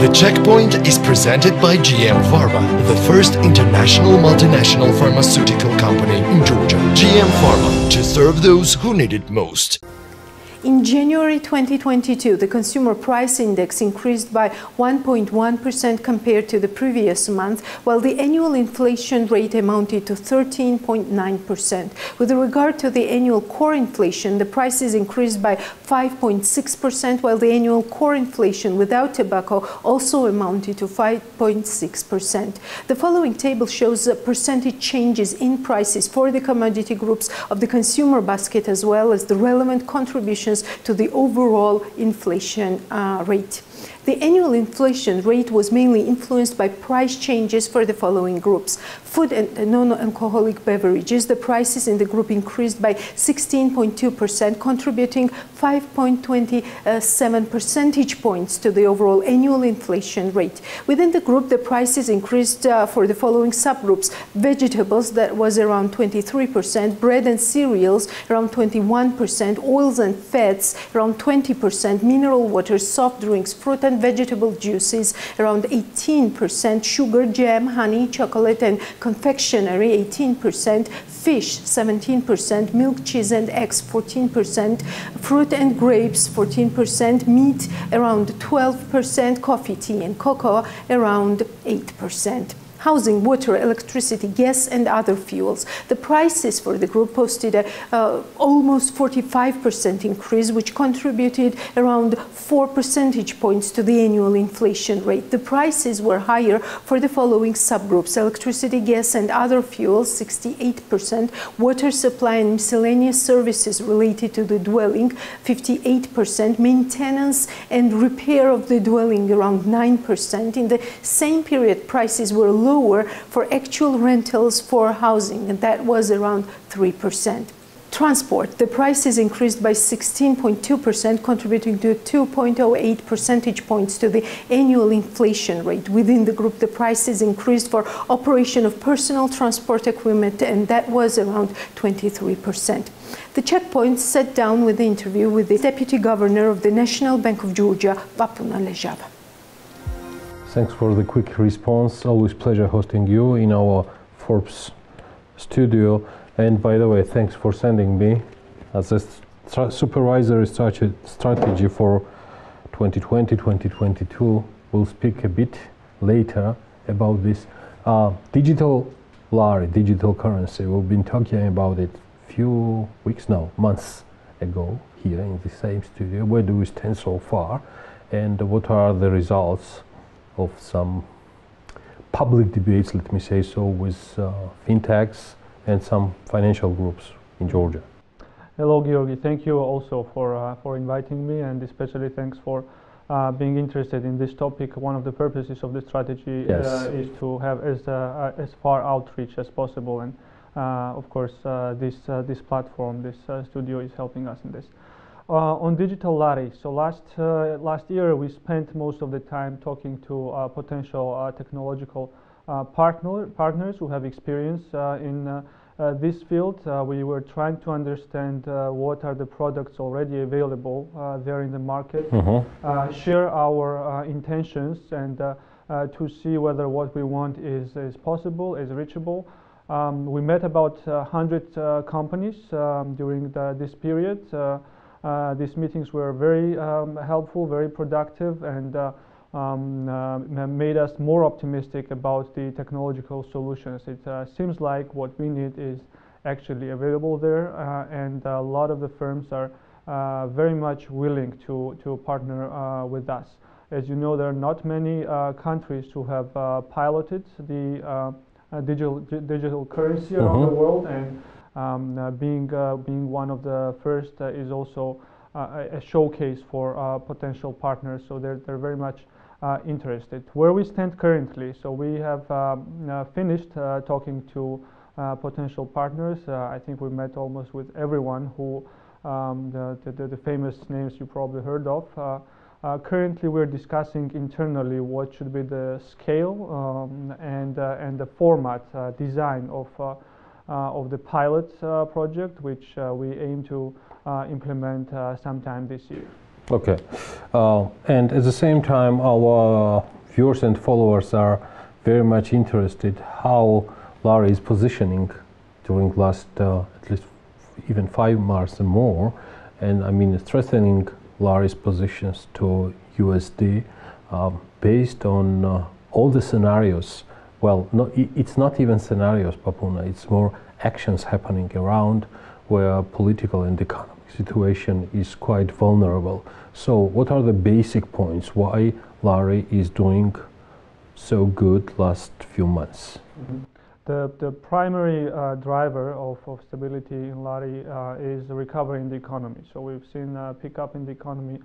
The checkpoint is presented by GM Pharma, the first international multinational pharmaceutical company in Georgia. GM Pharma, to serve those who need it most. In January 2022, the consumer price index increased by 1.1% compared to the previous month, while the annual inflation rate amounted to 13.9%. With regard to the annual core inflation, the prices increased by 5.6%, while the annual core inflation without tobacco also amounted to 5.6%. The following table shows percentage changes in prices for the commodity groups of the consumer basket, as well as the relevant contributions to the overall inflation rate. The annual inflation rate was mainly influenced by price changes for the following groups. Food and non-alcoholic beverages, the prices in the group increased by 16.2%, contributing 5.27 percentage points to the overall annual inflation rate. Within the group, the prices increased for the following subgroups: vegetables, that was around 23%, bread and cereals around 21%, oils and fats around 20%, mineral water, soft drinks, fruit and vegetable juices around 18%, sugar, jam, honey, chocolate and confectionery 18%, fish 17%, milk, cheese and eggs 14%, fruit and grapes 14%, meat around 12%, coffee, tea and cocoa around 8%. Housing, water, electricity, gas and other fuels. The prices for the group posted a almost 45% increase, which contributed around 4 percentage points to the annual inflation rate. The prices were higher for the following subgroups: electricity, gas and other fuels 68%, water supply and miscellaneous services related to the dwelling 58%, maintenance and repair of the dwelling around 9%. In the same period, prices were lower for actual rentals for housing, and that was around 3%. Transport, the prices increased by 16.2%, contributing to 2.08 percentage points to the annual inflation rate. Within the group, the prices increased for operation of personal transport equipment, and that was around 23%. The checkpoint sat down with the interview with the Deputy Governor of the National Bank of Georgia, Papuna Lezhava. Thanks for the quick response. Always pleasure hosting you in our Forbes studio. And by the way, thanks for sending me as a supervisory strategy for 2020-2022. We'll speak a bit later about this digital lari, digital currency. We've been talking about it a few weeks now, months ago, here in the same studio. Where do we stand so far, and what are the results of some public debates, let me say so, with fintechs and some financial groups in Georgia. Hello, Georgi. Thank you also for inviting me, and especially thanks for being interested in this topic. One of the purposes of the strategy is to have as far outreach as possible, and of course this platform, this studio is helping us in this. On digital lari, so last year we spent most of the time talking to potential technological partners who have experience in this field. We were trying to understand what are the products already available there in the market, share our intentions, and to see whether what we want is possible, is reachable. We met about 100 companies during this period. These meetings were very helpful, very productive, and made us more optimistic about the technological solutions. It seems like what we need is actually available there, and a lot of the firms are very much willing to partner with us. As you know, there are not many countries who have piloted the digital currency around the world, and being one of the first is also a showcase for potential partners, so they're very much interested. Where we stand currently, so we have finished talking to potential partners. I think we met almost with everyone who the famous names you probably heard of. Currently we're discussing internally what should be the scale and the format design of the pilot project, which we aim to implement sometime this year. Okay. And at the same time, our viewers and followers are very much interested how Lari is positioning during last at least even 5 months and more, and I mean strengthening Lari's positions to USD based on all the scenarios. Well, it's not even scenarios, Papuna, it's more actions happening around where political and economic situation is quite vulnerable. So what are the basic points why Lari is doing so good last few months? Mm-hmm. The primary driver of stability in Lari is the recovery in the economy. So we've seen a pickup in the economy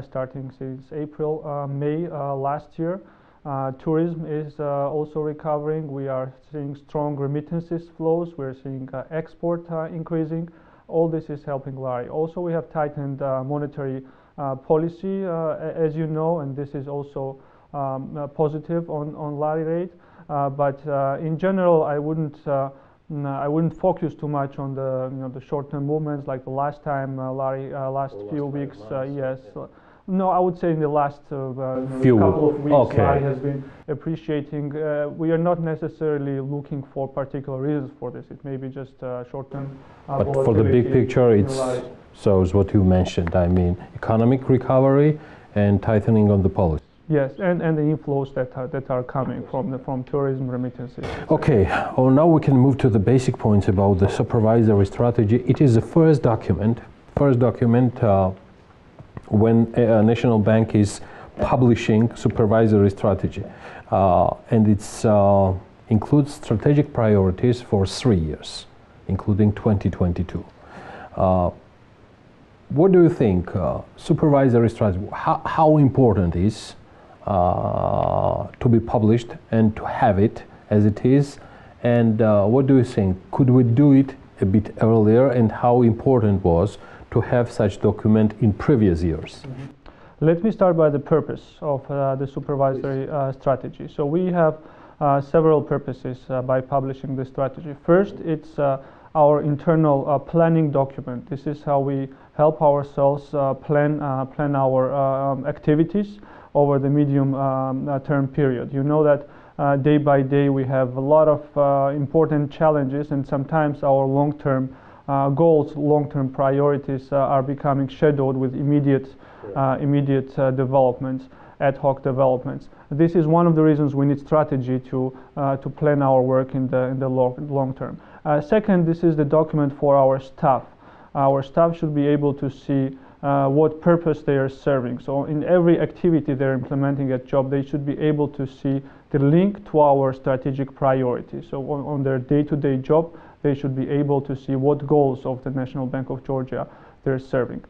starting since April, May last year. Tourism is also recovering. We are seeing strong remittances flows. We're seeing export increasing. All this is helping Lari. Also, we have tightened monetary policy, as you know, and this is also positive on Lari rate. But in general, I wouldn't focus too much on the short-term movements like the last time Lari last few weeks. Yes. No, I would say in the last couple of weeks, okay. Lari has been appreciating. We are not necessarily looking for particular reasons for this. It may be just short-term but for the big picture, it shows what you mentioned. I mean, economic recovery and tightening on the policy. Yes, and the inflows that are coming from tourism remittances. Okay, well, now we can move to the basic points about the supervisory strategy. It is the first document when a national bank is publishing supervisory strategy, and it includes strategic priorities for 3 years, including 2022. What do you think supervisory strategy, how important is to be published and to have it as it is, and what do you think, could we do it a bit earlier, and how important was to have such document in previous years? Mm-hmm. Let me start by the purpose of the supervisory strategy. So we have several purposes by publishing this strategy. First, it's our internal planning document. This is how we help ourselves plan our activities over the medium term period. You know that day by day we have a lot of important challenges, and sometimes our long-term goals, long-term priorities are becoming shadowed with immediate developments, ad hoc developments. This is one of the reasons we need strategy to plan our work in the long term. Second, this is the document for our staff. Our staff should be able to see what purpose they are serving. So in every activity they're implementing at job, they should be able to see the link to our strategic priorities. So on their day-to-day job, they should be able to see what goals of the National Bank of Georgia they're serving.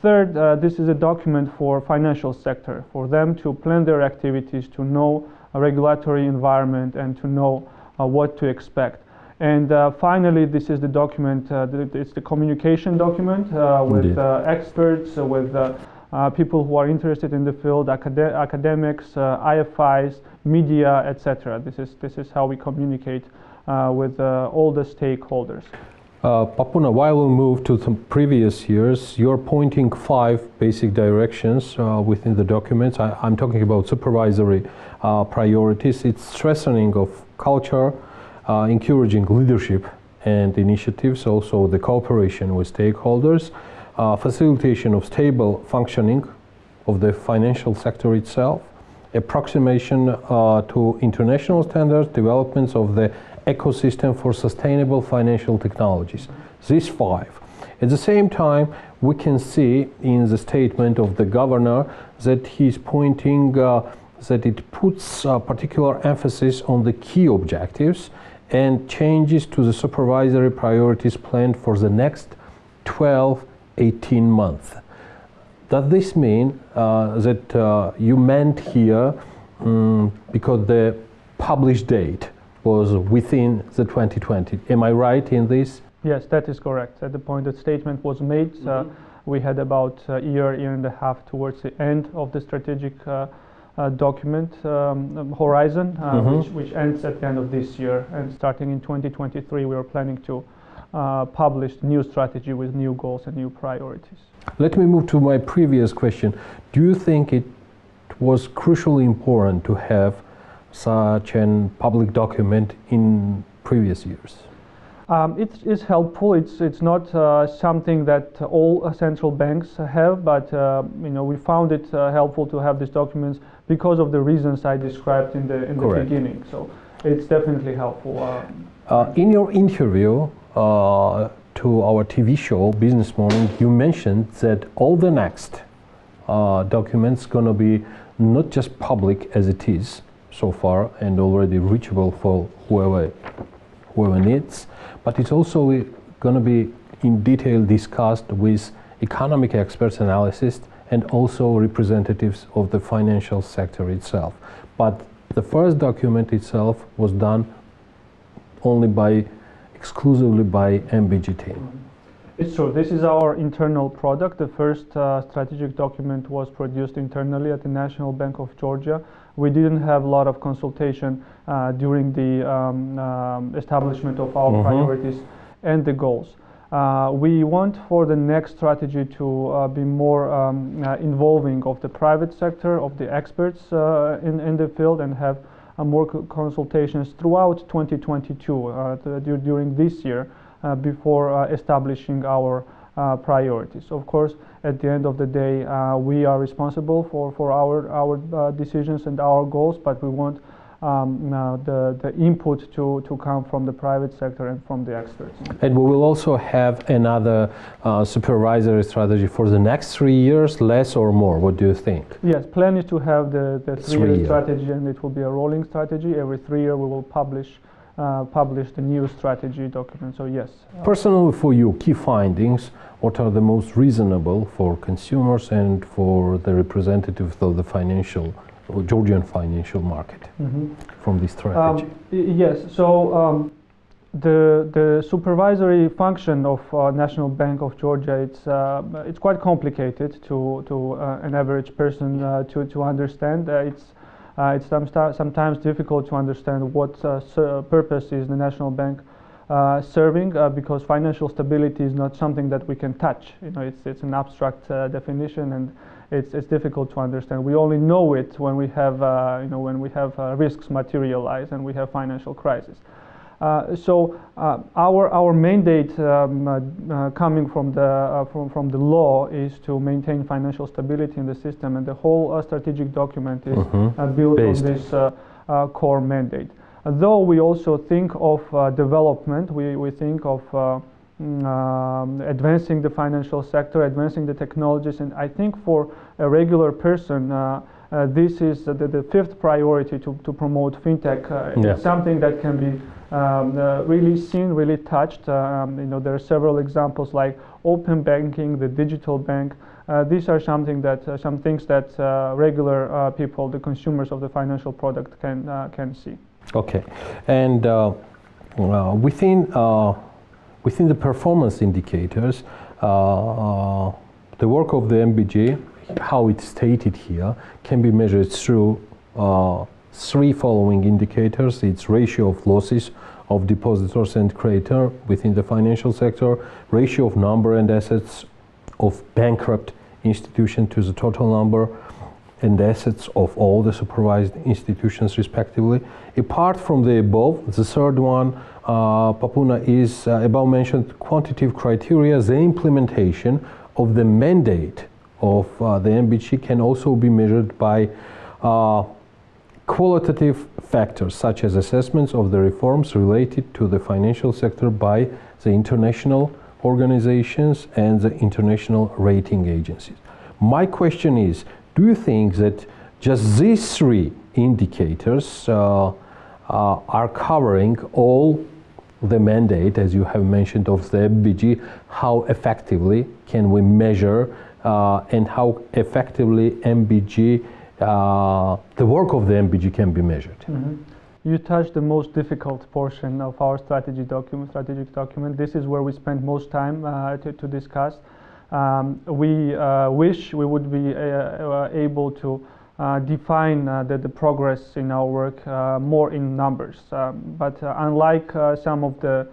Third, this is a document for financial sector, for them to plan their activities, to know a regulatory environment, and to know what to expect. And finally, this is the document, it's the communication document with experts, with people who are interested in the field, academics, IFIs, media, etc. This is how we communicate with all the stakeholders. Papuna, while we move to some previous years, you're pointing 5 basic directions within the documents. I'm talking about supervisory priorities. It's strengthening of culture, encouraging leadership and initiatives, also the cooperation with stakeholders, facilitation of stable functioning of the financial sector itself, approximation to international standards, developments of the ecosystem for sustainable financial technologies. These 5. At the same time, we can see in the statement of the governor that he's pointing that it puts particular emphasis on the key objectives and changes to the supervisory priorities planned for the next 12-18 months. Does this mean that you meant here because the published date was within the 2020? Am I right in this? Yes, that is correct. At the point that statement was made, we had about a year and a half towards the end of the strategic document horizon, which ends at the end of this year. And starting in 2023, we are planning to publish new strategy with new goals and new priorities. Let me move to my previous question. Do you think it was crucially important to have such a public document in previous years? It is helpful. It's not something that all central banks have, but we found it helpful to have these documents because of the reasons I described in the beginning. So it's definitely helpful. In your interview to our TV show Business Morning, you mentioned that all the next documents gonna be not just public as it is so far and already reachable for whoever needs, but it's also going to be in detail discussed with economic experts, analysts, and also representatives of the financial sector itself. But the first document itself was done exclusively by NBG team. It's true. This is our internal product. The first strategic document was produced internally at the National Bank of Georgia. We didn't have a lot of consultation during the establishment of our priorities and the goals. We want for the next strategy to be more involving of the private sector, of the experts in the field, and have more consultations throughout 2022 during this year before establishing our priorities. Of course, at the end of the day, we are responsible for our decisions and our goals, but we want the input to come from the private sector and from the experts. And we will also have another supervisory strategy for the next 3 years, less or more. What do you think? Yes, plan is to have the 3-year strategy, and it will be a rolling strategy. Every 3 years we will publish the new strategy document. So yes. Personally, for you, key findings, what are the most reasonable for consumers and for the representatives of the Georgian financial market from this strategy? Yes, so the supervisory function of National Bank of Georgia, it's quite complicated to an average person to understand. It's sometimes difficult to understand what purpose is the National Bank serving, because financial stability is not something that we can touch. It's an abstract definition, and it's difficult to understand. We only know it when we have risks materialize and we have financial crisis. So our mandate coming from the law is to maintain financial stability in the system, and the whole strategic document is built on this core mandate. Though we also think of development, we think of advancing the financial sector, advancing the technologies, and I think for a regular person, this is the fifth priority to promote fintech. It's something that can be really seen, really touched. There are several examples like open banking, the digital bank. These are some things that regular people, the consumers of the financial product, can see. Okay, and within the performance indicators, the work of the NBG, how it's stated here, can be measured through 3 following indicators. It's ratio of losses of depositors and creditor within the financial sector, ratio of number and assets of bankrupt institution to the total number and assets of all the supervised institutions respectively. Apart from the above, the third one, Papuna, is above mentioned quantitative criteria. The implementation of the mandate of the NBG can also be measured by qualitative factors such as assessments of the reforms related to the financial sector by the international organizations and the international rating agencies. My question is, do you think that just these 3 indicators are covering all the mandate, as you have mentioned, of the NBG? How effectively can we measure and how effectively NBG, the work of the NBG can be measured? You touched the most difficult portion of our strategic document. This is where we spend most time to discuss. We wish we would be able to define the progress in our work more in numbers. But unlike some of the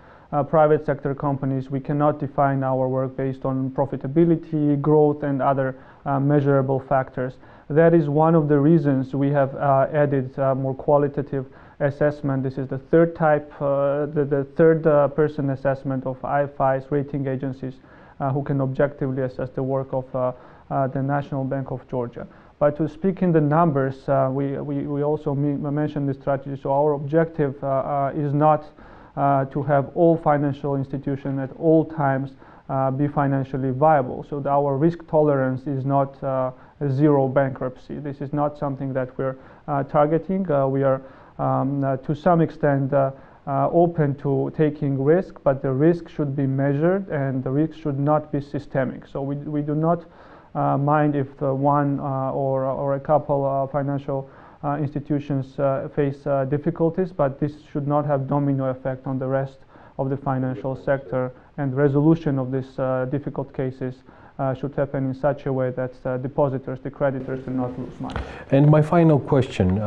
private sector companies, we cannot define our work based on profitability, growth, and other measurable factors. That is one of the reasons we have added more qualitative assessment. This is the third type, the third person assessment of IFIs, rating agencies, who can objectively assess the work of the National Bank of Georgia. But to speak in the numbers, we also mentioned this strategy. So our objective is not to have all financial institutions at all times be financially viable. So our risk tolerance is not zero bankruptcy. This is not something that we're targeting. We are to some extent open to taking risk, but the risk should be measured and the risk should not be systemic. So we do not mind if one or a couple of financial institutions face difficulties, but this should not have domino effect on the rest of the financial sector, and resolution of these difficult cases should happen in such a way that depositors, the creditors, do not lose money. And my final question,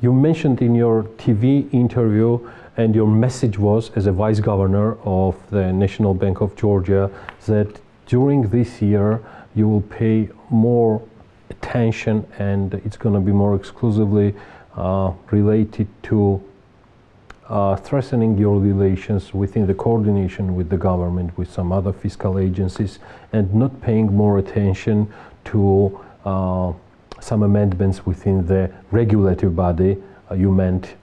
you mentioned in your TV interview, and your message was, as a vice governor of the National Bank of Georgia, that during this year you will pay more attention and it's going to be more exclusively related to strengthening your relations within the coordination with the government, with some other fiscal agencies, and not paying more attention to some amendments within the regulative body. You meant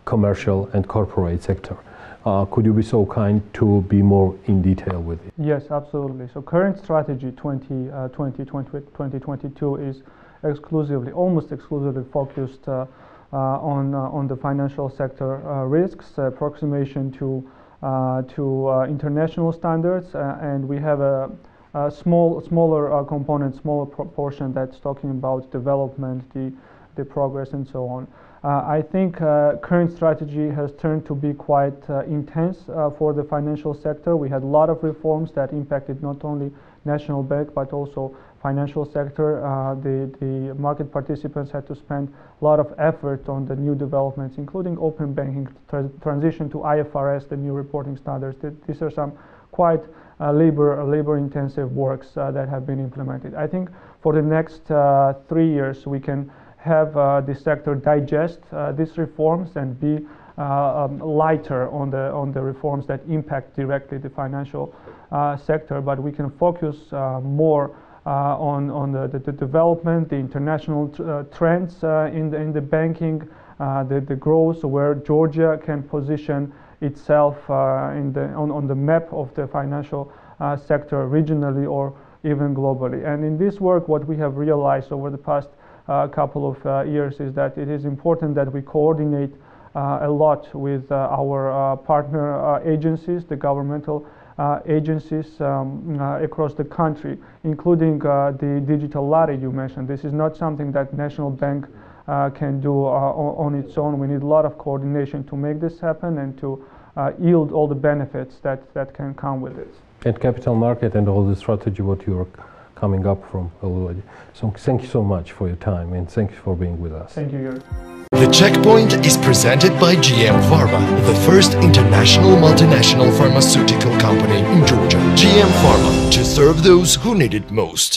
commercial and corporate sector. Could you be so kind to be more in detail with it? Yes, absolutely. So current strategy 2022 is exclusively, almost exclusively focused on the financial sector risks, approximation to international standards, and we have a smaller component, smaller proportion that's talking about development, the progress, and so on. I think current strategy has turned to be quite intense for the financial sector. We had a lot of reforms that impacted not only national bank but also financial sector. The market participants had to spend a lot of effort on the new developments, including open banking, transition to IFRS, the new reporting standards. These are some quite labor-intensive works that have been implemented. I think for the next 3 years we can have the sector digest these reforms and be lighter on the reforms that impact directly the financial sector, but we can focus more on the development, the international trends in the banking, the growth, where Georgia can position itself on the map of the financial sector regionally or even globally. And in this work, what we have realized over the past couple of years is that it is important that we coordinate a lot with our partner agencies, the governmental agencies across the country, including the digital lari you mentioned. This is not something that National Bank can do on its own. We need a lot of coordination to make this happen and to yield all the benefits that can come with it. And capital market and all the strategy what you are coming up from already. So thank you so much for your time and thank you for being with us. Thank you, Yuri. The Checkpoint is presented by GM Pharma, the first international multinational pharmaceutical company in Georgia. GM Pharma, to serve those who need it most.